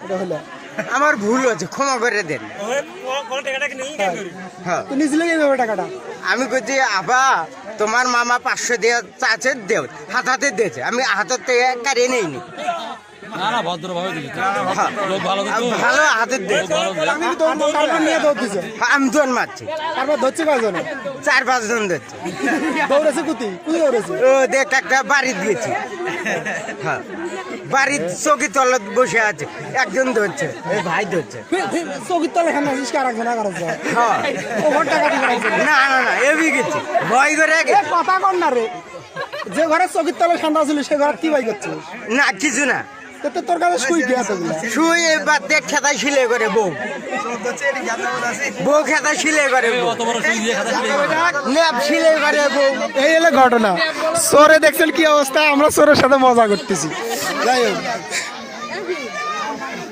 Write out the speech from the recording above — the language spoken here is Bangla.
এটা হলো আমার ভুল হচ্ছে, ক্ষমা করে দেন। হ্যাঁ, তো নিয়েছিলে কিভাবে টাকাটা? আমি কইছি আবা তোমার মামা 500 দিয়ে চাচ্ছে দেও, হাতে দিয়েছে, আমি হাতের থেকে কারিয়ে নেইনি। না না ভদ্রভাবে দিচ্ছি, হ্যাঁ, লোক ভালো কিন্তু ভালো হাতের দিয়েছে। আপনি তো তারপর নিয়ে দৌড় দিছে, আমি দোন মারছি, তারপর ধরছে কয়জনে? 4-5 জন ধরছে। দৌড়েছে কুতি দৌড়েছে? ও দেখ একটা বাড়ি দিয়েছি, হ্যাঁ বাড়ির চৌকি তলত বসে আছে, একজন ধরছে, এই ভাই ধরছে। চৌকির তলে খান আসিস কি আরেকজন আগার হ্যাঁ, ওভার টাকা দিয়ে রাখছে। না না না এবি গেছি, ভয় করে এ গেছি। কথা কর না রে, যে ঘরে চৌকির তলে ঠান্ডা ছিল সে ঘরে কি বাই করছিস? না কিছু না, তো তোর কাছে শুই গিয়া তো শুয়ে বাদ দেখ খেতায় সিলে করে বউ খেতায় সিলে করে বউ, অত বড় সুই দিয়ে খাতা ছিঁড়ে ন্যাপ সিলে করে বউ। এই হলো ঘটনা। চোরে দেখছেন কি অবস্থা, আমরা চোরের সাথে মজা করতেছি। যাই হোক